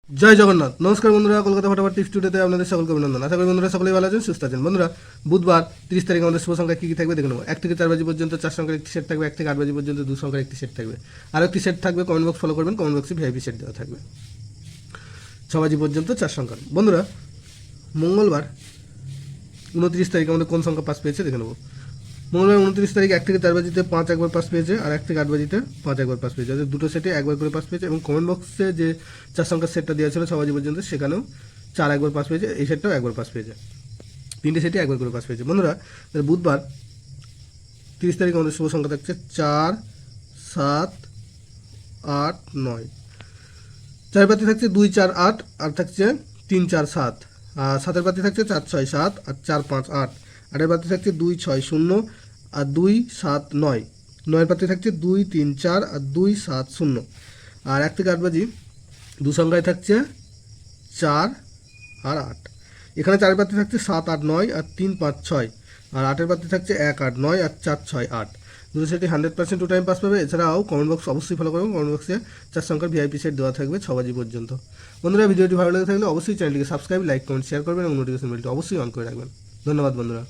জয় জগন্নাথ। নমস্কার বন্ধুরা, কলকাতা ফটাফট টিপস টুডেতে আপনাদের সকলকে অভিনন্দন। আশা করি বন্ধুরা সকলেই ভালো আছেন, সুস্থ আছেন। বন্ধুরা, বুধবার 30 তারিখ আমাদের শুভ সংখ্যা কী কী থাকবে দেখে নেবো। 1 থেকে 4 বাজি পর্যন্ত 4 সংখ্যার একটি সেট থাকবে, 1 থেকে 8 বাজি পর্যন্ত 2 সংখ্যার একটি সেট থাকবে, আর একটি সেট থাকবে। কমেন্ট বক্স ফলো করবেন, কমেন্ট বক্সে ভিআইপি সেট দেওয়া থাকবে। 6 বাজি পর্যন্ত 4 সংখ্যার। বন্ধুরা, মঙ্গলবার 29 তারিখ আমাদের কোন সংখ্যা পাস পেয়েছে দেখে নেবো। মঙ্গলবার 29 তারিখ 1 থেকে 4 বাজিতে 5 একবার পাস পেয়েছে, আর 1 থেকে 8 বাজিতে 5 একবার পাস পেয়েছে। অর্থাৎ দুটো সেটে একবার করে পাস পেয়েছে, এবং কমেন্ট বক্সে যে 4 সংখ্যার সেটটা দেওয়া ছিল 6 বাজি পর্যন্ত, সেখানেও 4 একবার পাস পেয়েছে, এই সেটটাও একবার পাস পেয়েছে। তিনটে সেটে একবার করে পাস পেয়েছে। বন্ধুরা, বুধবার 30 তারিখ আমাদের শুভ সংখ্যা থাকছে 4, 7, 8, 9। 4 পাতি থাকছে 2, 4, 8, আর থাকছে 3, 4, 7। আর 7-এর পাতি থাকছে 4, 6, 7, আর 4, 5, 8। 8-এর পাতি থাকছে 2, 6, 0, আর 2, 7, 9। 9-এর পাতি থাকছে 2, 3, 4, আর 2, 7, 0। আর 1 থেকে 8 বাজি দু সংখ্যায় থাকছে 4 আর 8। এখানে 4-এর পাতি থাকছে 7, 8, 9, আর 3, 5, 6। আর 8-এর পাতি থাকছে 1, 8, 9, আর 4, 6, 8। দুটো সেটি 100% টু টাইম পাস পাবে। এছাড়াও কমেন্ট বক্স অবশ্যই ফলো করবেন, কমেন্ট বক্সে 4 সংখ্যার ভিআইপি সেট দেওয়া থাকবে 6 বাজি পর্যন্ত। বন্ধুরা, ভিডিওটি ভালো লেগে থাকলে অবশ্যই চ্যানেলটিকে সাবস্ক্রাইব, লাইক, কমেন্ট, শেয়ার করবেন, এবং নোটিফিকেশন বেলটি অবশ্যই অন করে রাখবেন। ধন্যবাদ বন্ধুরা।